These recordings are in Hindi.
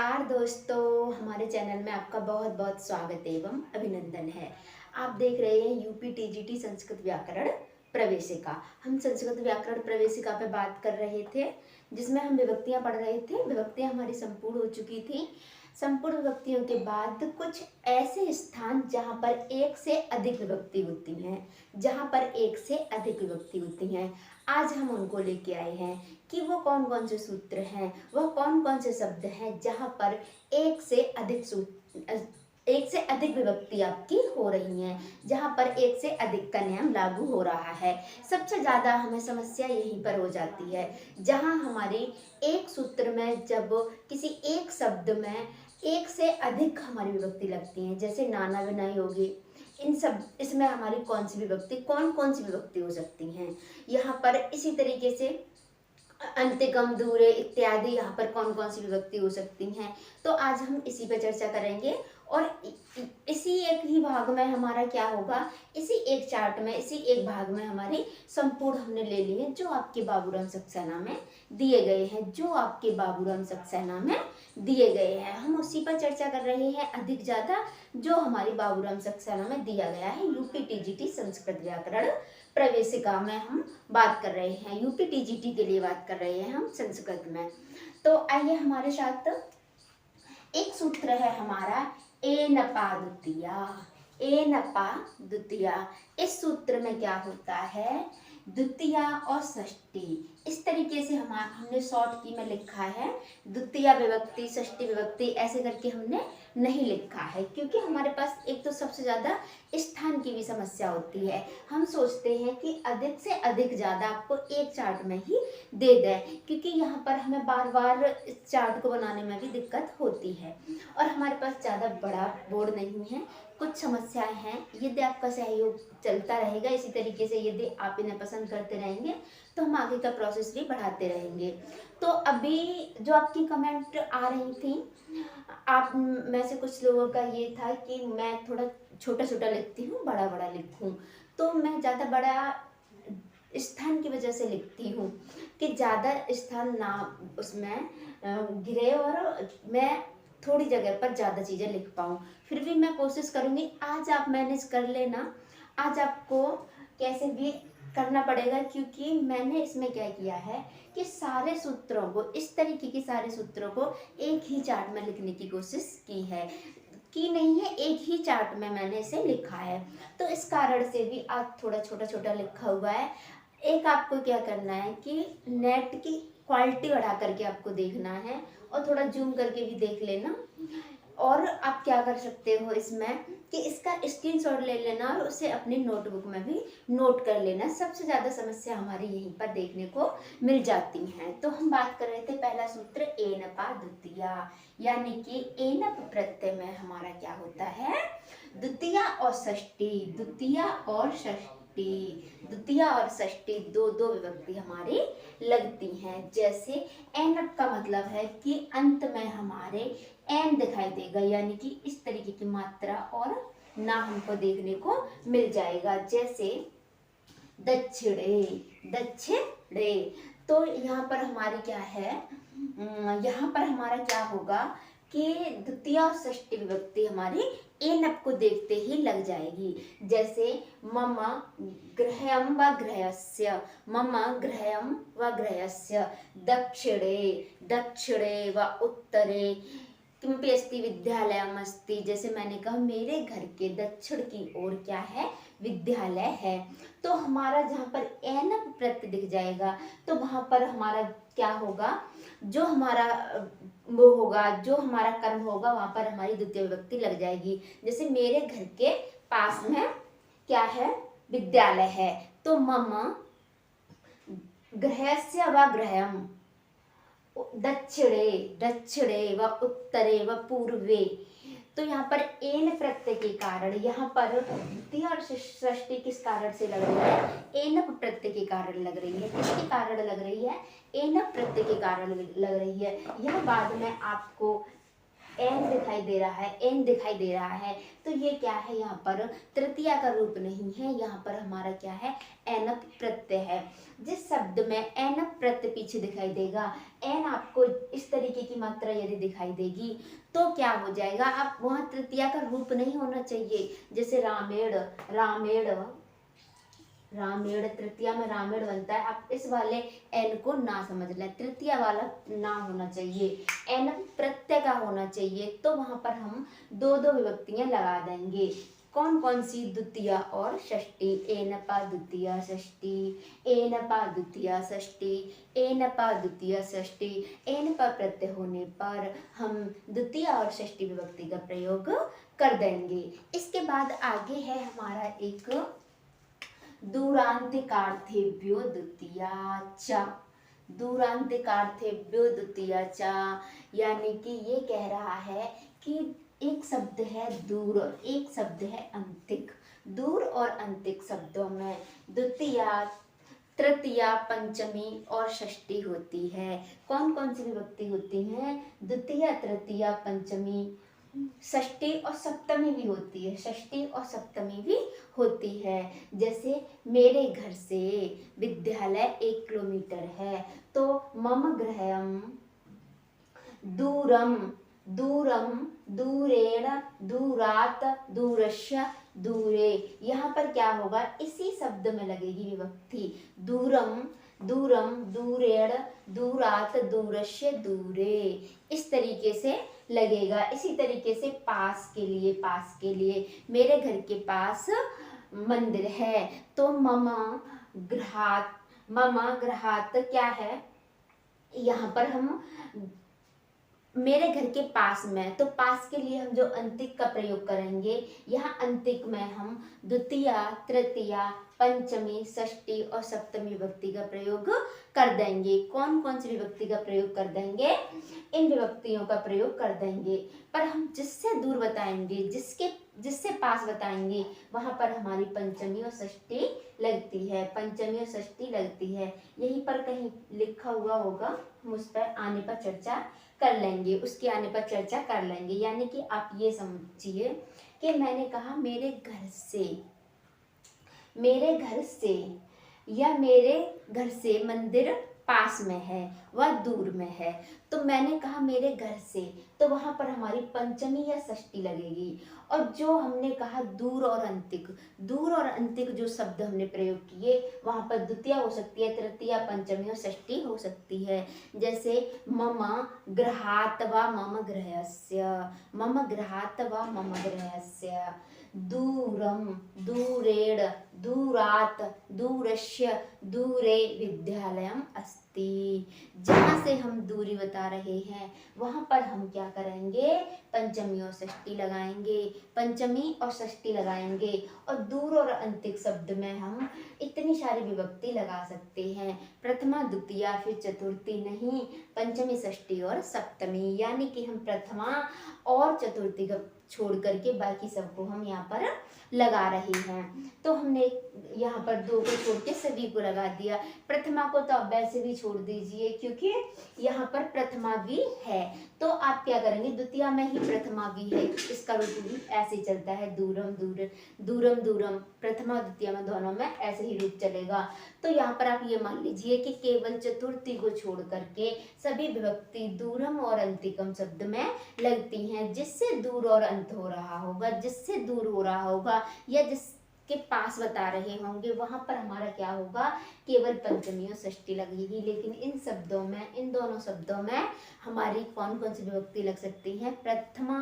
नमस्कार दोस्तों, हमारे चैनल में आपका बहुत बहुत स्वागत एवं अभिनंदन है। आप देख रहे हैं यूपी टीजीटी संस्कृत व्याकरण प्रवेशिका। हम संस्कृत व्याकरण प्रवेशिका पे बात कर रहे थे, जिसमें हम विभक्तियां पढ़ रहे थे। विभक्तियां हमारी संपूर्ण हो चुकी थी। संपूर्ण विभक्तियों के बाद कुछ ऐसे स्थान जहाँ पर एक से अधिक विभक्ति होती हैं, आज हम उनको लेके आए हैं कि वो कौन कौन से सूत्र हैं, वह कौन कौन से शब्द हैं जहाँ पर एक से अधिक विभक्ति आपकी हो रही हैं, जहाँ पर एक से अधिक का नियम लागू हो रहा है। सबसे ज़्यादा हमें समस्या यहीं पर हो जाती है, जहाँ हमारी एक सूत्र में जब किसी एक शब्द में एक से अधिक हमारी विभक्ति लगती हैं, जैसे नाना विनय होगी, इसमें हमारी कौन कौन सी विभक्ति हो सकती हैं। यहाँ पर इसी तरीके से अंत्यगम दूरे इत्यादि यहाँ पर कौन कौन सी विभक्ति हो सकती हैं। तो आज हम इसी पर चर्चा करेंगे और इसी एक ही भाग में हमारा क्या होगा, इसी एक चार्ट में, इसी एक भाग में हमारी संपूर्ण हमने ले लिए जो आपके बाबूराम सक्सेना में दिए गए हैं, हम उसी पर चर्चा कर रहे हैं अधिक ज़्यादा, जो हमारी बाबूराम सक्सेना में दिया गया है। यूपी टीजीटी संस्कृत व्याकरण प्रवेशिका में हम बात कर रहे हैं, यूपी टीजीटी के लिए बात कर रहे हैं हम संस्कृत में। तो आइए हमारे साथ, एक सूत्र है हमारा एनपा द्वितीया। इस सूत्र में क्या होता है, द्वितीया और षष्ठी। इस तरीके से हमने शॉर्ट की में लिखा है, द्वितीया विभक्ति षष्ठी विभक्ति ऐसे करके हमने नहीं लिखा है, क्योंकि हमारे पास एक तो सबसे ज़्यादा स्थान की भी समस्या होती है। हम सोचते हैं कि अधिक से अधिक ज़्यादा आपको एक चार्ट में ही दे दें, क्योंकि यहाँ पर हमें बार बार इस चार्ट को बनाने में भी दिक्कत होती है और हमारे पास ज़्यादा बड़ा बोर्ड नहीं है, कुछ समस्याएं हैं। यदि आपका सहयोग चलता रहेगा इसी तरीके से, यदि आप इन्हें पसंद करते रहेंगे तो हम आगे का प्रोसेस भी बढ़ाते रहेंगे। तो अभी जो आपकी कमेंट आ रही थी, आप में से कुछ लोगों का ये था कि मैं थोड़ा छोटा छोटा लिखती हूँ, बड़ा बड़ा लिखूँ। तो मैं ज़्यादा बड़ा स्थान की वजह से लिखती हूँ कि ज़्यादा स्थान ना उसमें घिरे और मैं थोड़ी जगह पर ज़्यादा चीज़ें लिख पाऊँ। फिर भी मैं कोशिश करूँगी, आज आप मैनेज कर लेना, आज आपको कैसे भी करना पड़ेगा, क्योंकि मैंने इसमें क्या किया है कि सारे सूत्रों को, इस तरीके के सारे सूत्रों को एक ही चार्ट में लिखने की कोशिश की नहीं है, एक ही चार्ट में मैंने इसे लिखा है। तो इस कारण से भी आज थोड़ा छोटा छोटा लिखा हुआ है। एक आपको क्या करना है कि नेट की क्वालिटी बढ़ा करके आपको देखना है और थोड़ा जूम करके भी देख लेना। और आप क्या कर सकते हो इसमें कि इसका स्क्रीनशॉट ले लेना और उसे अपनी नोटबुक में भी नोट कर लेना। सबसे ज़्यादा समस्या हमारी यहीं पर देखने को मिल जाती हैं। तो हम बात कर रहे थे पहला सूत्र एनपा द्वितीया, यानी कि एनप प्रत्यय में हमारा क्या होता है, द्वितीया और षष्ठी, द्वितीया और षष्ठी दो दो विभक्ति हमारी लगती हैं। जैसे एनप का मतलब है कि अंत में हमारे एन दिखाई देगा, यानी कि इस तरीके की मात्रा और ना हमको देखने को मिल जाएगा। जैसे दक्षिणे, तो यहाँ पर हमारी क्या है, यहाँ पर हमारा क्या होगा कि द्वितीय और षष्ठी विभक्ति हमारी एनप को देखते ही लग जाएगी। जैसे मम गृहम व गृहस्य, दक्षिणे व उत्तरे किमपि अस्ति विद्यालयम अस्ति। जैसे मैंने कहा, मेरे घर के दक्षिण की ओर क्या है, विद्यालय है। तो हमारा जहाँ पर एनप प्रत्यय दिख जाएगा तो वहाँ पर हमारा क्या होगा, जो हमारा जो हमारा कर्म होगा वहाँ पर हमारी द्वितीय विभक्ति लग जाएगी। जैसे मेरे घर के पास में क्या है, विद्यालय है, तो मम गृहस्य व गृहम, दक्षिणे व उत्तरे व पूर्वे। तो यहाँ पर एन प्रत्यय के कारण, यहाँ पर द्वितीय और षष्ठी किस कारण से लग रही है, एनप प्रत्यय के कारण लग रही है। किसके कारण लग रही है, एनप प्रत्यय के कारण लग रही है। यह बाद में आपको एन दिखाई दे रहा है, एन दिखाई दे रहा है, तो ये क्या है, यहाँ पर तृतीया का रूप नहीं है, यहाँ पर हमारा क्या है, एनप प्रत्यय है। जिस शब्द में एनप प्रत्यय पीछे दिखाई देगा, एन आपको इस तरीके की मात्रा यदि दिखाई देगी तो क्या हो जाएगा, आप वहाँ तृतीया का रूप नहीं होना चाहिए। जैसे रामेण, रामेण, रामेण, तृतीया में रामेण बनता है, आप इस वाले एन को ना समझ लें, तृतीया वाला ना होना चाहिए, एन प्रत्यय का होना चाहिए। तो वहां पर हम दो दो विभक्तियां लगा देंगे। कौन कौन सी, द्वितीया और षष्ठी, एनपा द्वितीया षष्ठी, एनपा द्वितीया षष्ठी, एनपा द्वितीया षष्ठी। एनपा प्रत्यय होने पर हम द्वितीया और षष्ठी विभक्ति का प्रयोग कर देंगे। इसके बाद आगे है हमारा एक दूरांतिकार्थेभ्यो द्वितीया च, दूरांतिकार्थेभ्यो द्वितीया च, यानी कि ये कह रहा है कि एक शब्द है दूर, एक शब्द है अंतिक। दूर और अंतिक शब्दों में द्वितीया, तृतीया, पंचमी और षष्ठी होती है। कौन कौन सी विभक्ति होती हैं, द्वितीया, तृतीया, पंचमी, षष्ठी और सप्तमी भी होती है, षष्ठी और सप्तमी भी होती है। जैसे मेरे घर से विद्यालय 1 किलोमीटर है, तो मम गृहम दूरम, दूरम, दूरेण, दूरात, दूरस्य, दूरे। यहाँ पर क्या होगा, इसी शब्द में लगेगी विभक्ति, दूरम, दूरम, दूरेण, दूरात, दूरस्य, दूरे, इस तरीके से लगेगा। इसी तरीके से पास के लिए, पास के लिए, मेरे घर के पास मंदिर है, तो मम गृहात, मम गृहात क्या है, यहाँ पर हम मेरे घर के पास में, तो पास के लिए हम जो अंतिक का प्रयोग करेंगे, यहाँ अंतिक में हम द्वितीया, तृतीया, पंचमी, षष्ठी और सप्तमी विभक्ति का प्रयोग कर देंगे। कौन कौन सी विभक्ति का प्रयोग कर देंगे, इन विभक्तियों का प्रयोग कर देंगे। पर हम जिससे दूर बताएंगे, जिससे पास बताएंगे, वहां पर हमारी पंचमी और षष्ठी लगती है, पंचमी और षष्ठी लगती है। यहीं पर कहीं लिखा हुआ होगा, हम उस पर आने पर चर्चा कर लेंगे, उसके आने पर चर्चा कर लेंगे। यानी कि आप ये समझिए कि मैंने कहा मेरे घर से, मेरे घर से, या मेरे घर से मंदिर पास में है व दूर में है, तो मैंने कहा मेरे घर से, तो वहां पर हमारी पंचमी या षष्ठी लगेगी। और जो हमने कहा दूर और अंतिक, दूर और अंतिक जो शब्द हमने प्रयोग किए, वहां पर द्वितीया हो सकती है, तृतीया, पंचमी और षष्ठी हो सकती है। जैसे मम गृहात व मम गृहस्य, मम गृहात व मम गृहस्य, दूरम, दूरेण, दूरात, दूरस्य, दूरे विद्यालयम अस्ति। जहाँ से हम दूरी बता रहे हैं वहां पर हम क्या करेंगे, पंचमी और षष्ठी लगाएंगे, पंचमी और षष्ठी लगाएंगे। और दूर और अंतिक शब्द में हम इतनी सारी विभक्ति लगा सकते हैं, प्रथमा, द्वितीया, फिर चतुर्थी नहीं, पंचमी, षष्ठी और सप्तमी। यानी कि हम प्रथमा और चतुर्थी का छोड़ करके बाकी सबको हम यहाँ पर लगा रहे हैं। तो हमने यहाँ पर दो को छोड़ के सभी को लगा दिया। प्रथमा को तो आप वैसे भी छोड़ दीजिए, क्योंकि यहाँ पर प्रथमा भी है, तो आप क्या करेंगे, द्वितीया में ही प्रथमा भी है, इसका रूप भी ऐसे चलता है, दूरम, दूर, दूरम, दूरम, प्रथमा द्वितीया में दोनों में ऐसे ही रूप चलेगा। तो यहाँ पर आप ये मान लीजिए कि केवल चतुर्थी को छोड़ करके सभी विभक्ति दूरम और अंतिकम शब्द में लगती हैं। जिससे दूर और अंत हो रहा होगा, जिससे दूर हो रहा होगा, या जिसके पास बता रहे होंगे, वहां पर हमारा क्या होगा, केवल पंचमी और षष्ठी लगेगी। लेकिन इन शब्दों में, इन दोनों शब्दों में हमारी कौन कौन सी विभक्ति लग सकती है, प्रथमा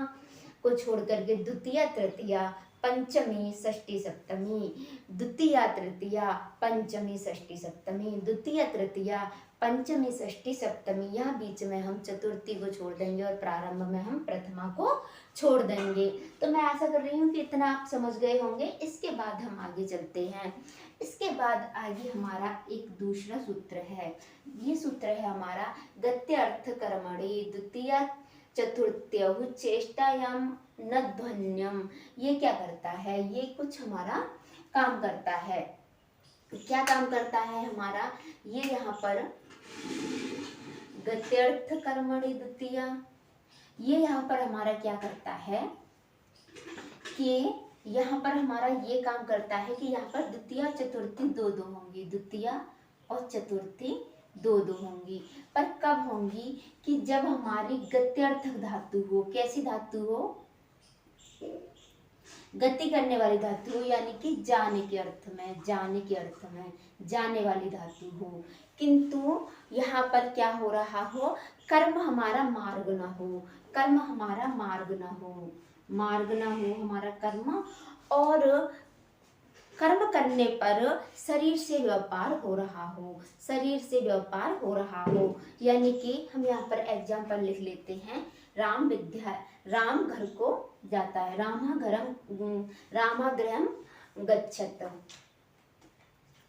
को छोड़ करके द्वितीया, तृतीया, पंचमी, षष्ठी, सप्तमी, द्वितीया, तृतीया, पंचमी, षष्ठी, सप्तमी, द्वितीया, तृतीया, पंचमी, षष्ठी, सप्तमी। यहाँ बीच में हम चतुर्थी को छोड़ देंगे और प्रारंभ में हम प्रथमा को छोड़ देंगे। तो मैं आशा कर रही हूँ कि इतना आप समझ गए होंगे। इसके बाद हम आगे चलते हैं। इसके बाद आगे हमारा एक दूसरा सूत्र है। ये सूत्र है हमारा गत्यर्थ कर्मणि द्वितीया चतुर्थ्यहु चेष्टायाम न ध्वन्यम। ये क्या करता है, ये कुछ हमारा काम करता है। क्या काम करता है हमारा, ये यहाँ पर गत्यर्थ कर्मणि द्वितीया, ये यहाँ पर हमारा क्या करता है कि यहाँ पर हमारा ये काम करता है कि यहाँ पर द्वितीया चतुर्थी दो दो होंगी, द्वितीया और चतुर्थी दो दो होंगी। पर कब होंगी कि जब हमारी गत्यर्थक धातु हो। कैसी धातु हो? गति करने वाली धातु हो, यानी कि जाने के अर्थ में, जाने के अर्थ में, जाने वाली धातु हो। किंतु यहाँ पर क्या हो रहा हो, कर्म हमारा मार्ग न हो, कर्म हमारा मार्ग न हो, मार्ग न हो हमारा कर्म, और कर्म करने पर शरीर से व्यापार हो रहा हो, शरीर से व्यापार हो रहा हो। यानी कि हम यहाँ पर एग्जाम्पल लिख लेते हैं। राम घर को जाता है, रामगृहं गच्छत,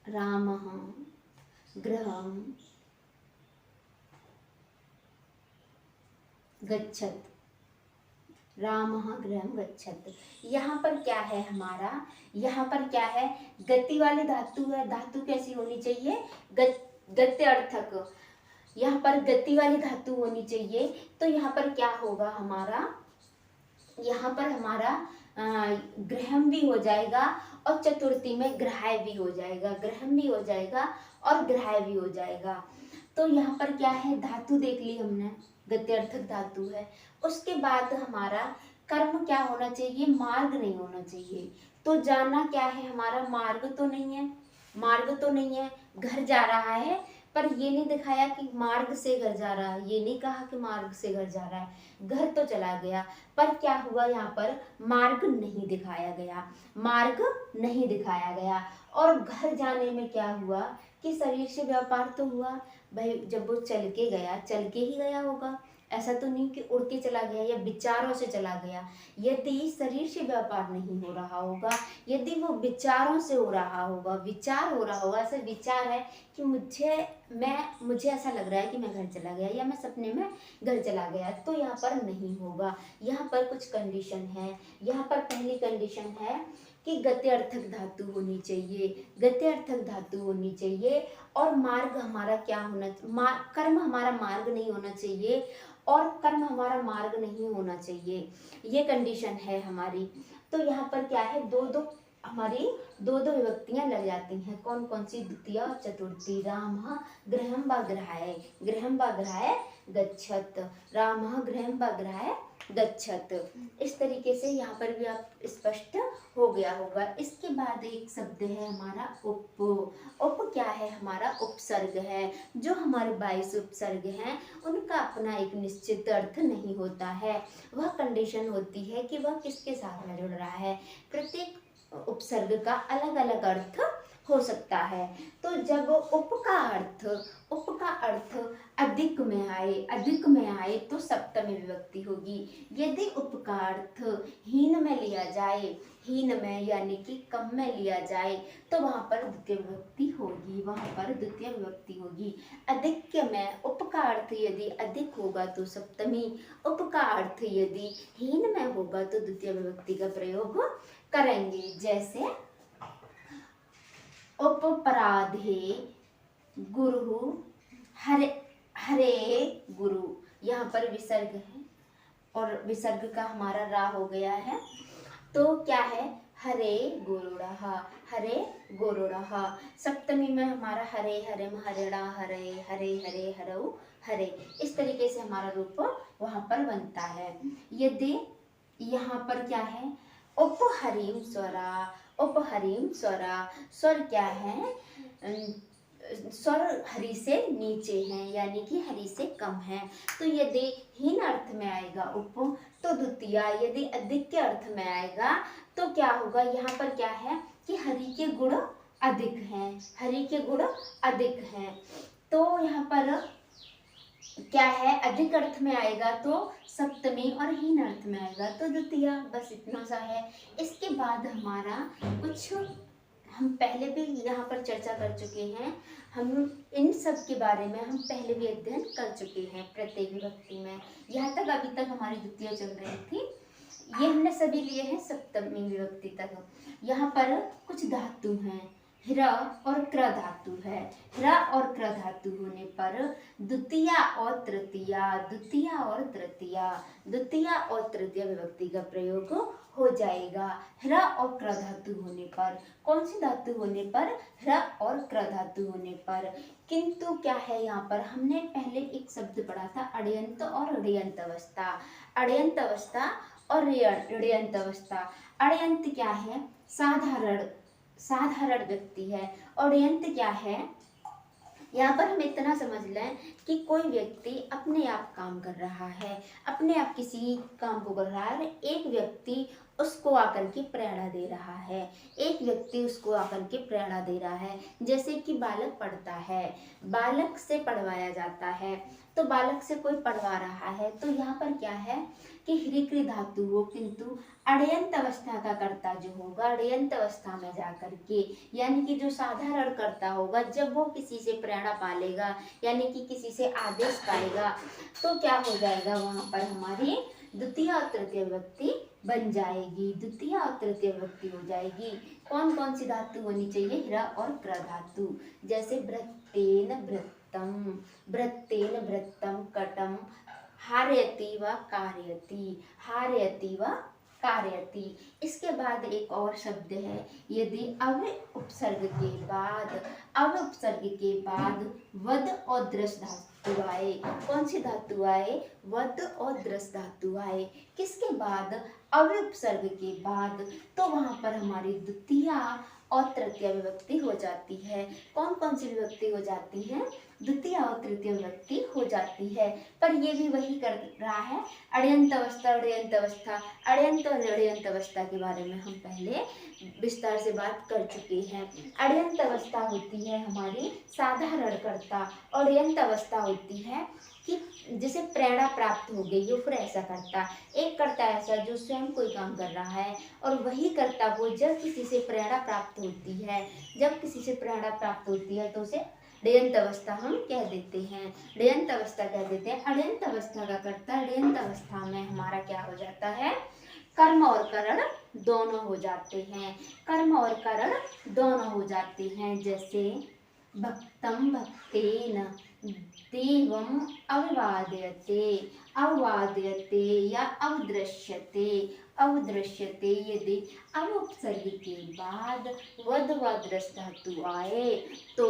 रामः गृहं गच्छत, रामः गृहं गच्छत। यहाँ पर क्या है हमारा, यहाँ पर क्या है, गति वाली धातु है। धातु कैसी होनी चाहिए? गत्यर्थक। यहाँ पर गति वाली धातु होनी चाहिए। तो यहाँ पर क्या होगा हमारा, यहाँ पर हमारा गृहम भी हो जाएगा और चतुर्थी में ग्रहाय भी हो जाएगा, ग्रहम भी हो जाएगा और ग्रहाय भी हो जाएगा। तो यहाँ पर क्या है, धातु देख ली हमने, गत्यर्थक धातु है। उसके बाद हमारा कर्म क्या होना चाहिए, मार्ग नहीं होना चाहिए। तो जाना क्या है हमारा, मार्ग तो नहीं है, मार्ग तो नहीं है, घर जा रहा है, पर ये नहीं दिखाया कि मार्ग से घर जा रहा है, ये नहीं कहा कि मार्ग से घर जा रहा है, घर तो चला गया, पर क्या हुआ यहाँ पर, मार्ग नहीं दिखाया गया, मार्ग नहीं दिखाया गया। और घर जाने में क्या हुआ कि शरीर से व्यापार तो हुआ भाई, जब वो चल के गया, चल के ही गया होगा, ऐसा तो नहीं कि उड़ के चला गया या विचारों से चला गया। यदि शरीर से व्यापार नहीं हो रहा होगा, यदि वो विचारों से हो रहा होगा, विचार हो रहा होगा, ऐसा विचार है कि मुझे ऐसा लग रहा है कि मैं घर चला गया, या मैं सपने में घर चला गया, तो यहाँ पर नहीं होगा। यहाँ पर कुछ कंडीशन है। यहाँ पर पहली कंडीशन है कि गत्यर्थक धातु होनी चाहिए, गत्यर्थक धातु होनी चाहिए, और मार्ग हमारा क्या होना, कर्म हमारा मार्ग नहीं होना चाहिए, और कर्म हमारा मार्ग नहीं होना चाहिए। ये कंडीशन है हमारी। तो यहाँ पर क्या है, हमारी दो दो विभक्तियां लग जाती हैं। कौन कौन सी, द्वितीय और चतुर्थी। रामः गृहं वा गृहाय, गृहं वा गृहाय गच्छत, रामः गृहं वा गृहाय गच्छत। इस तरीके से यहाँ पर भी आप स्पष्ट हो गया होगा। इसके बाद एक शब्द है हमारा उप। उप क्या है हमारा, उपसर्ग है। जो हमारे 22 उपसर्ग हैं उनका अपना एक निश्चित अर्थ नहीं होता है। वह कंडीशन होती है कि वह किसके साथ में जुड़ रहा है। प्रत्येक उपसर्ग का अलग अलग अर्थ हो सकता है। तो जब उप का अर्थ अधिक में आए, अधिक में आए तो सप्तमी विभक्ति होगी। यदि उप का अर्थ हीन में लिया जाए, हीन में यानी कि कम में लिया जाए, तो वहाँ पर द्वितीय विभक्ति होगी, वहाँ पर द्वितीय विभक्ति होगी। अधिक में उप का अर्थ यदि अधिक होगा तो सप्तमी, उप का अर्थ यदि हीन में होगा तो द्वितीय विभक्ति का प्रयोग करेंगे। जैसे उपपराधे गुरु हरे गुरु, यहाँ पर विसर्ग है और विसर्ग का हमारा रा हो गया है। तो क्या है, हरे गुरुड़ः, हरे गुरुड़ः। सप्तमी में हमारा हरे हरिम हरिणा हरे, हरे हरे हरऊ हरे। इस तरीके से हमारा रूप वहाँ पर बनता है। यदि यहाँ पर क्या है, उपहरिम स्वरा, उपहरिम स्वरा। स्वर क्या है, स्वर हरि से नीचे हैं, यानी कि हरि से कम है। तो यदि हीन अर्थ में आएगा उप तो द्वितीय, यदि अधिक के अर्थ में आएगा तो क्या होगा, यहाँ पर क्या है कि हरि के गुण अधिक हैं, हरि के गुण अधिक हैं। तो यहाँ पर क्या है, अधिक अर्थ में आएगा तो सप्तमी और हीन अर्थ में आएगा तो द्वितीय। बस इतना सा है। इसके बाद हमारा कुछ हम पहले भी यहाँ पर चर्चा कर चुके हैं। हम इन सब के बारे में हम पहले भी अध्ययन कर चुके हैं प्रत्येक विभक्ति में। यहाँ तक अभी तक हमारी द्वितीय चल रही थी, ये हमने सभी लिए हैं सप्तमी विभक्ति तक। यहाँ पर कुछ धातु हैं, ह्र और क्र धातु है। ह्र और क्र धातु होने पर द्वितीया और तृतीया, द्वितीया और तृतीया, द्वितीया और तृतीया विभक्ति का प्रयोग हो जाएगा। ह्र और क्र धातु होने पर, कौन सी धातु होने पर? ह्र और क्र धातु होने पर। किंतु क्या है यहाँ पर, हमने पहले एक शब्द पढ़ा था अड़यंत और ऋयंत अवस्था, अड़यंत अवस्था और ऋयंत अवस्था। अड़यंत क्या है? साधारण, साधारण व्यक्ति है। और ऋयंत क्या है? यहाँ पर हम इतना समझ लें कि कोई व्यक्ति अपने आप काम कर रहा है, अपने आप किसी काम को कर रहा है, एक व्यक्ति उसको आकर के प्रेरणा दे रहा है, एक व्यक्ति उसको आकर के प्रेरणा दे रहा है। जैसे कि बालक पढ़ता है, बालक से पढ़वाया जाता है, तो बालक से कोई पढ़वा रहा है, तो यहाँ पर क्या है कि ह्रीकृ धातु हो, किंतु अड़यंत अवस्था का कर्ता जो होगा, अड़यंत अवस्था में जाकर के, यानी कि जो साधारण कर्ता होगा, जब वो किसी से प्रेरणा पालेगा, यानी कि किसी से आदेश पाएगा, तो क्या हो जाएगा, वहां पर हमारी द्वितीय और तृतीय विभक्ति बन जाएगी, द्वितीय और तृतीय विभक्ति हो जाएगी। कौन कौन सी धातु होनी चाहिए? ह्र और क्र धातु। जैसे वृत्तेन वृत्तम, वृत्तेन वृत्तम कटम, हारयति व कारयति, हारयति व कारयति। इसके बाद एक और शब्द है, यदि अव उपसर्ग के बाद, अव उपसर्ग के बाद वद और दृश धातु आए, कौन सी धातु आए? वद और दृश धातु आए, किसके बाद? अव उपसर्ग के बाद, तो वहां पर हमारी द्वितीय और तृतीय विभक्ति हो जाती है। कौन कौन सी विभक्ति हो जाती है? द्वितीय और तृतीय विभक्ति हो जाती है। पर ये भी वही कर रहा है, अड़यंत अवस्था, ऋयंत अवस्था। अड़यंत और ऋयंत अवस्था के बारे में हम पहले विस्तार से बात कर चुके हैं। अड़यंत अवस्था होती है हमारी साधारण कर्ता, और ऋयंत अवस्था होती है कि जिसे प्रेरणा प्राप्त हो गई हो, फिर ऐसा करता। एक करता ऐसा जो स्वयं कोई काम कर रहा है, और वही करता वो जब किसी से प्रेरणा प्राप्त होती है, जब किसी से प्रेरणा प्राप्त होती है तो उसे ऋयंत अवस्था हम कह देते हैं, ऋयंत अवस्था कह देते हैं। अड़यंत अवस्था का कर्ता, ऋयंत अवस्था में हमारा क्या हो जाता है? कर्म और करण दोनों हो जाते हैं, कर्म और करण दोनों हो जाते हैं। जैसे भक्तम भक्तेन देवम अविवादयते, अववादयते या अवदृश्यते, अवदृश्यते। यदि अव उपसर्ग के बाद वद व दृश धातु आए तो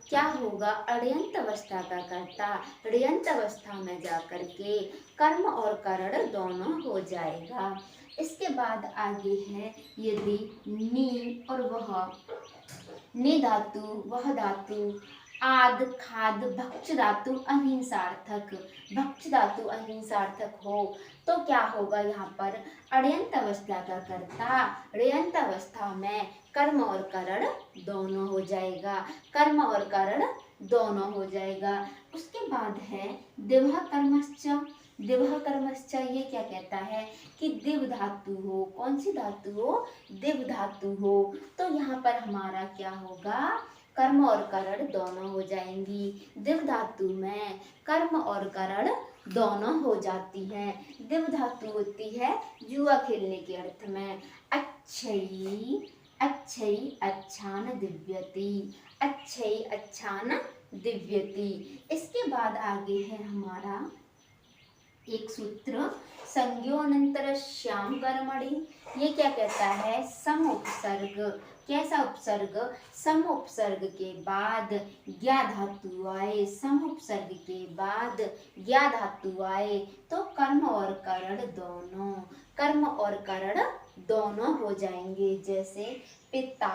क्या होगा? अड़यंत अवस्था का कर्ता ऋयंत अवस्था में जाकर के कर्म और करण दोनों हो जाएगा। इसके बाद आगे है, यदि नी और वह, नि धातु, वह धातु, आद खाद भक्ष धातु अहिंसार्थक, भक्ष धातु अहिंसार्थक हो, तो क्या होगा? यहाँ पर अड़यंत अवस्था का कर्ता ऋयंत अवस्था में कर्म और करण दोनों हो जाएगा, कर्म और करण दोनों हो जाएगा। उसके बाद है दिवह कर्मश्च, दिवह कर्मश्च ये क्या कहता है कि दिव धातु हो, कौन सी धातु हो? दिव धातु हो, तो यहाँ पर हमारा क्या होगा? कर्म और करण दोनों हो जाएंगी। दिव धातु में कर्म और करण दोनों हो जाती हैं। दिव धातु होती है जुआ खेलने के अर्थ में। अच्छई, अच्छई अच्छान दिव्यति, अच्छई अच्छान दिव्यति। इसके बाद आगे है हमारा एक सूत्र, संज्ञोनंतर श्याम कर्मणि। ये क्या कहता है? सम उपसर्ग। कैसा उपसर्ग? सम उपसर्ग के बाद ज्ञा धातु आए, सम उपसर्ग के बाद ज्ञा धातु आए तो कर्म और करण दोनों, कर्म और करण दोनों हो जाएंगे। जैसे पिता,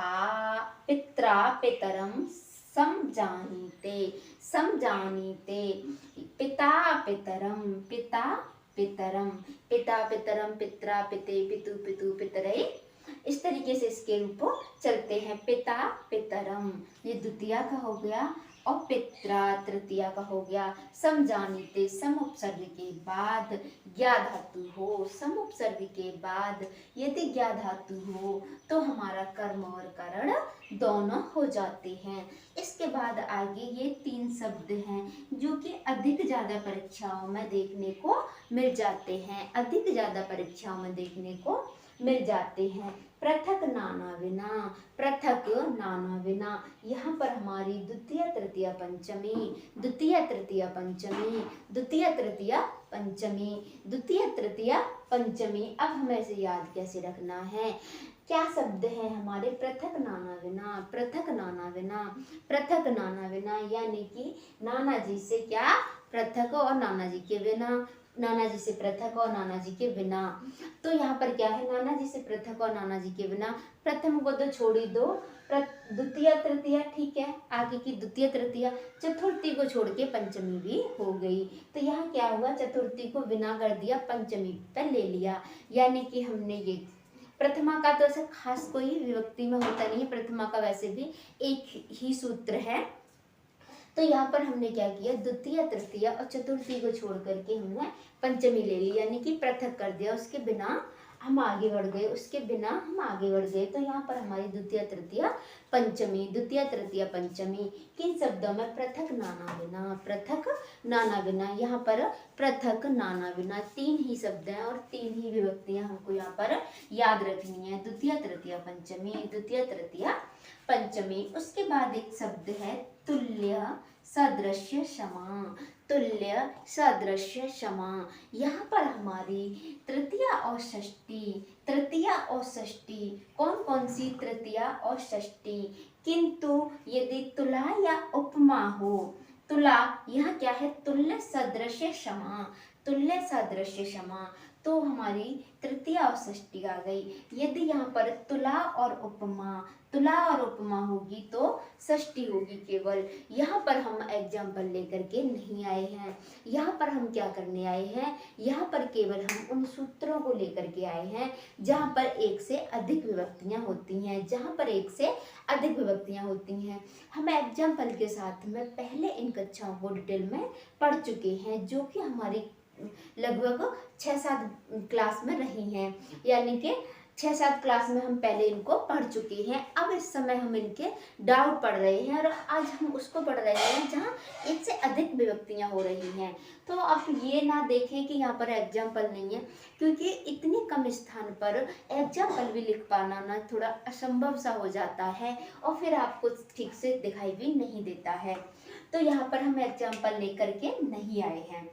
पित्रा, पितरम, समजानीते, समजानीते, पिता पितरम, पिता पितरम, पिता पितरम, पित्रा पिते, पितु पितु पितरे, इस तरीके से इसके रूप चलते हैं। पिता पितरम ये द्वितीया का हो गया, और पित्रा तृतीया का हो गया। समजानीते सम उपसर्ग के बाद ज्ञा धातु हो, सम उपसर्ग के बाद यदि ज्ञा धातु हो तो हमारा कर्म और करण दोनों हो जाते हैं। इसके बाद आगे ये तीन शब्द हैं जो कि अधिक ज़्यादा परीक्षाओं में देखने को मिल जाते हैं, अधिक ज़्यादा परीक्षाओं में देखने को मिल जाते हैं। पृथक नाना विना, पृथक नाना विना, यहाँ पर हमारी द्वितीय तृतीय पंचमी, द्वितीय तृतीय पंचमी, द्वितीय तृतीय पंचमी, द्वितीय तृतीय पंचमी। अब हमें इसे याद कैसे रखना है, क्या शब्द है हमारे, पृथक नाना विना, पृथक नाना विना, पृथक नाना विना, यानी कि नाना जी से क्या पृथक और नाना जी के बिना, नाना जी से पृथक और नाना जी के बिना। तो यहाँ पर क्या है, नाना जी से पृथक और नाना जी के बिना, प्रथम को तो छोड़ ही दो, द्वितीय तृतीय ठीक है, आगे की द्वितीय तृतीय, चतुर्थी को छोड़ के पंचमी भी हो गई। तो यहाँ क्या हुआ, चतुर्थी को बिना कर दिया, पंचमी पर ले लिया, यानी कि हमने ये प्रथमा का तो ऐसा खास कोई विभक्ति में होता नहीं है, प्रथमा का वैसे भी एक ही सूत्र है। तो यहाँ पर हमने क्या किया, द्वितीय तृतीय और चतुर्थी को छोड़ करके हमने पंचमी ले ली, यानी कि पृथक कर दिया, उसके बिना हम आगे बढ़ गए, उसके बिना हम आगे बढ़ गए। तो यहाँ पर हमारी द्वितीय तृतीय पंचमी, द्वितीय तृतीय पंचमी किन शब्दों में, पृथक नाना बिना, पृथक नाना बिना। यहाँ पर पृथक नाना बिना तीन ही शब्द हैं और तीन ही विभक्तियां हमको यहाँ पर याद रखनी है, द्वितीय तृतीय पंचमी, द्वितीय तृतीय पंचमी। उसके बाद एक शब्द है तुल्य सदृश्य समा, तुल्य सदृश्य समा। यहाँ पर हमारी तृतीया और षष्ठी, तृतीया और षष्ठी कौन कौन सी, तृतीया और षष्ठी। किंतु यदि तुला या उपमा हो, तुला यहाँ क्या है, तुल्य सदृश्य समा, तुल्य सदृश्य समा, तो हमारी तृतीया और षष्ठी आ गई। यदि यहाँ पर तुला और उपमा, तुला और उपमा होगी तो षष्ठी होगी केवल। यहाँ पर हम एग्जाम्पल लेकर के नहीं आए हैं, यहाँ पर हम क्या करने आए हैं, यहाँ पर केवल हम उन सूत्रों को लेकर के आए हैं जहाँ पर एक से अधिक विभक्तियाँ होती हैं, जहाँ पर एक से अधिक विभक्तियाँ होती हैं। हम एग्जाम्पल के साथ में पहले इन कक्षाओं को डिटेल में पढ़ चुके हैं, जो कि हमारी लगभग 6-7 क्लास में रही हैं, यानी कि 6-7 क्लास में हम पहले इनको पढ़ चुके हैं। अब इस समय हम इनके डाउट पढ़ रहे हैं और आज हम उसको पढ़ रहे हैं जहाँ एक से अधिक विभक्तियाँ हो रही हैं। तो अब ये ना देखें कि यहाँ पर एग्जाम्पल नहीं है, क्योंकि इतने कम स्थान पर एग्जाम्पल भी लिख पाना ना थोड़ा असंभव सा हो जाता है और फिर आपको ठीक से दिखाई भी नहीं देता है। तो यहाँ पर हम एग्जाम्पल लेकर के नहीं आए हैं।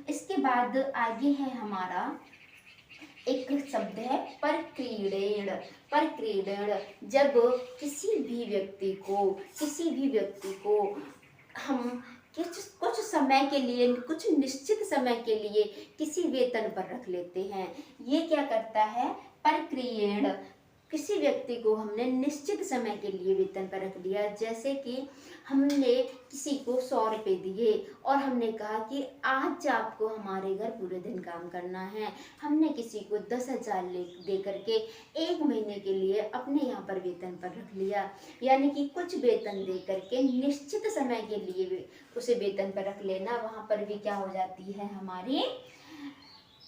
इसके बाद आगे है हमारा एक शब्द है परक्रीडेण, परक्रीडेण। जब किसी भी व्यक्ति को हम कुछ समय के लिए, कुछ निश्चित समय के लिए किसी वेतन पर रख लेते हैं, ये क्या करता है, परक्रीडेण। किसी व्यक्ति को हमने निश्चित समय के लिए वेतन पर रख लिया, जैसे कि हमने किसी को 100 रुपये दिए और हमने कहा कि आज आपको हमारे घर पूरे दिन काम करना है। हमने किसी को 10,000 दे करके 1 महीने के लिए अपने यहाँ पर वेतन पर रख लिया, यानी कि कुछ वेतन दे करके निश्चित समय के लिए उसे वेतन पर रख लेना। वहाँ पर भी क्या हो जाती है, हमारी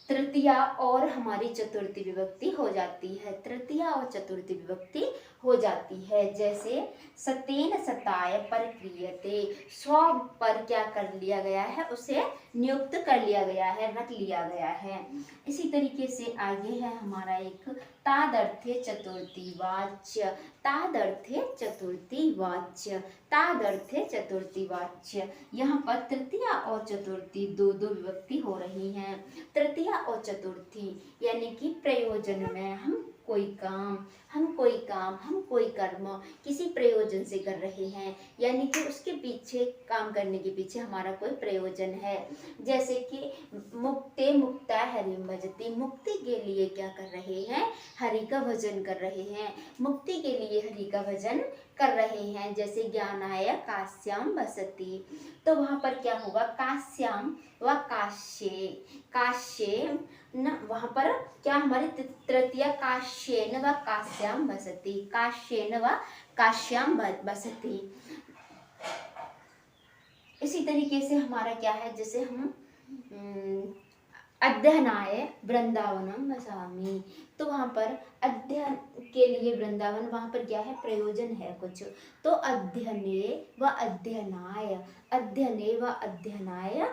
तृतीया और हमारी चतुर्थी विभक्ति हो जाती है, तृतीया और चतुर्थी विभक्ति हो जाती है। जैसे सतेन सताय परक्रियते, 100 पर क्या कर लिया गया है, उसे नियुक्त कर लिया गया है, रख लिया गया है। इसी तरीके से आगे है हमारा एक तादर्थे चतुर्थी वाच्य, तादर्थे चतुर्थी वाच्य, तादर्थे चतुर्थी वाच्य। यहाँ पर तृतीया और चतुर्थी दो विभक्ति हो रही हैं। तृतीया और चतुर्थी यानी कि प्रयोजन में हम कोई कर्म किसी प्रयोजन से कर रहे हैं, यानी कि उसके पीछे काम करने के पीछे हमारा कोई प्रयोजन है। जैसे कि मुक्ते मुक्ता हरिम भजति, मुक्ति के लिए क्या कर रहे हैं, हरि का भजन कर रहे हैं, मुक्ति के लिए हरि का भजन कर रहे हैं। जैसे ज्ञानाय काश्याम बसति, तो वहाँ पर क्या होगा, काश्याम व काश्ये, काश्ये न, वहाँ पर क्या हमारी तृतीय काश्येन व काश्याम बसति, काश्येन व काश्याम बसति। इसी तरीके से हमारा क्या है, जैसे हम अध्ययनाय वृंदावनम वसामि, तो वहाँ पर अध्ययन के लिए वृंदावन, वहाँ पर क्या है, प्रयोजन है कुछ, तो अध्ययने व अध्ययनाय, अध्ययने व अध्ययनाय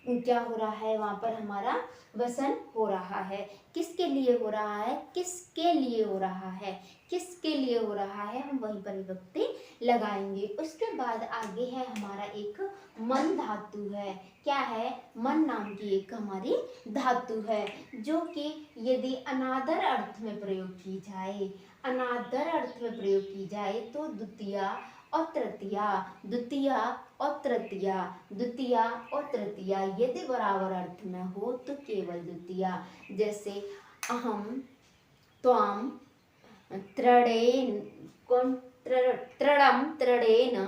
क्या हो रहा है, वहाँ पर हमारा वसन हो रहा है। किसके लिए हो रहा है, किसके लिए हो रहा है, किसके लिए हो रहा है, हम वहीं पर विभक्ति लगाएंगे। उसके बाद आगे है हमारा एक मन धातु है। क्या है, मन नाम की एक हमारी धातु है, जो कि यदि अनादर अर्थ में प्रयोग की जाए, अनादर अर्थ में प्रयोग की जाए तो द्वितीया और तृतीया, द्वितीया और तृतीया, द्वितीया और तृतीया यदि बराबर अर्थ में हो तो केवल द्वितीया। जैसे अहम, त्वाम, त्रणेन, त्रणम, त्रणेन